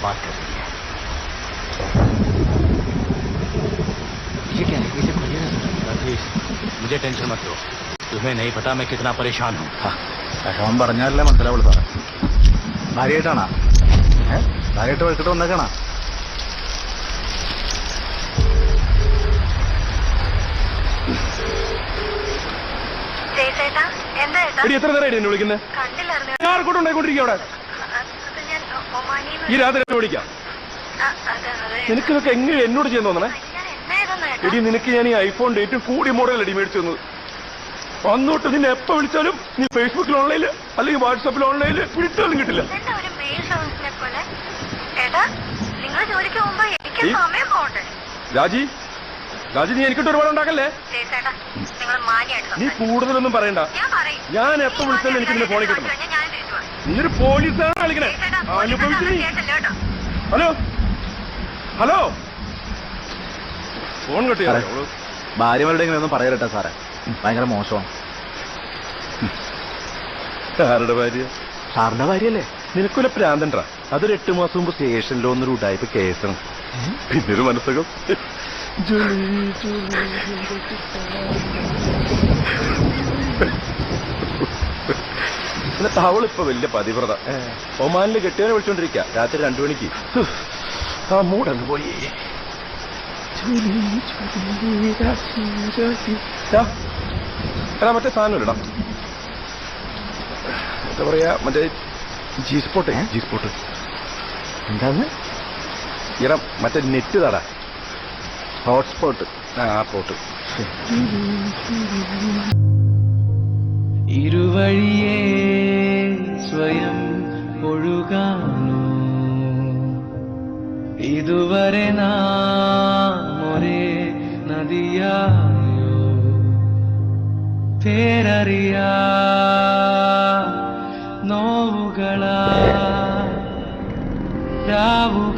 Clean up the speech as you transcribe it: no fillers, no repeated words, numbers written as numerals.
बात कर रही है। ये क्या है? इसे खोलिए ना सर। प्लीज मुझे टेंशन मत दो, तुम्हें नहीं पता मैं कितना परेशान हूँ। വിഷമം പറഞ്ഞാലല്ലേ മനസ്സിലാവുള്ളൂ സാറേ. ഭാര്യയായിട്ടാണോ? ഭാര്യയായിട്ട് വഴിക്കിട്ട് വന്നേക്കാണോ? എത്ര നേരമായിട്ട് എന്നെ വിളിക്കുന്നത്? ആർക്കൂടെ ഉണ്ടായിക്കൊണ്ടിരിക്കുക അവിടെ? ഈ രാത്രി വിളിക്കാം. നിനക്കിതൊക്കെ എങ്ങനെ എന്നോട് ചെയ്യാൻ തോന്നണേ? എടി നിനക്ക് ഞാൻ ഈ ഐഫോൺ ഏറ്റവും കൂടിയ മോഡൽ അടി മേടിച്ചു തന്നത്. അന്നോട്ട് നിന്നെ എപ്പോ വിളിച്ചാലും നീ ഫേസ്ബുക്കിൽ ഓൺലൈനില് അല്ലെങ്കിൽ വാട്സാപ്പിൽ ഓൺലൈനില് വിളിച്ചാലും കിട്ടില്ല. രാജി രാജി നീ എനിക്കിട്ട് ഒരുപാട് ഉണ്ടാക്കല്ലേ? നീ കൂടുതലൊന്നും പറയണ്ട. ഞാൻ എപ്പോ വിളിച്ചാലും എനിക്ക് നിന്നെ ഫോണിൽ കിട്ടണം. നീയൊരു പോലീസാണ് കളിക്കണേ. അനുഭവിച്ചു നീ. ഹലോ ഹലോ ഫോൺ കിട്ടിയോ? ഭാര്യമാരുടെ ഇങ്ങനെ ഒന്നും പറയലട്ടെ സാറേ, ഭയങ്കര മോശമാണ്. ആരുടെ ഭാര്യ? സാറിന്റെ ഭാര്യയല്ലേ? നിനക്കൊരു പ്രാന്തണ്ടാ. അതൊരു 8 മാസം മുമ്പ് സ്റ്റേഷനിലോ ഒന്നൊരു ഉടായ്പ കേസാണ്. പിന്നൊരു മനസ്സകം. എന്നിട്ട് അവളിപ്പോ വലിയ പതിവ്രത. ഒമാനില് കെട്ടിയവനെ വിളിച്ചോണ്ടിരിക്ക രാത്രി 2 മണിക്ക്. ആ മൂടങ്ങ് പോയി. മറ്റേ സാധനം ഇടാം. എന്താ പറയാ, മറ്റേ ജി സ്പോട്ട്. എന്താന്ന്? ഇടാം, മറ്റേ നെറ്റ് തടാ, ഹോട്ട്സ്പോട്ട്. ആ പോട്ട്. ഇരുവഴിയേ സ്വയം ഒഴുകാനോ ഇതുവരെ നാം ഒരേ നദിയായോ പേരറിയാ നോവുകളാ രാവുകൾ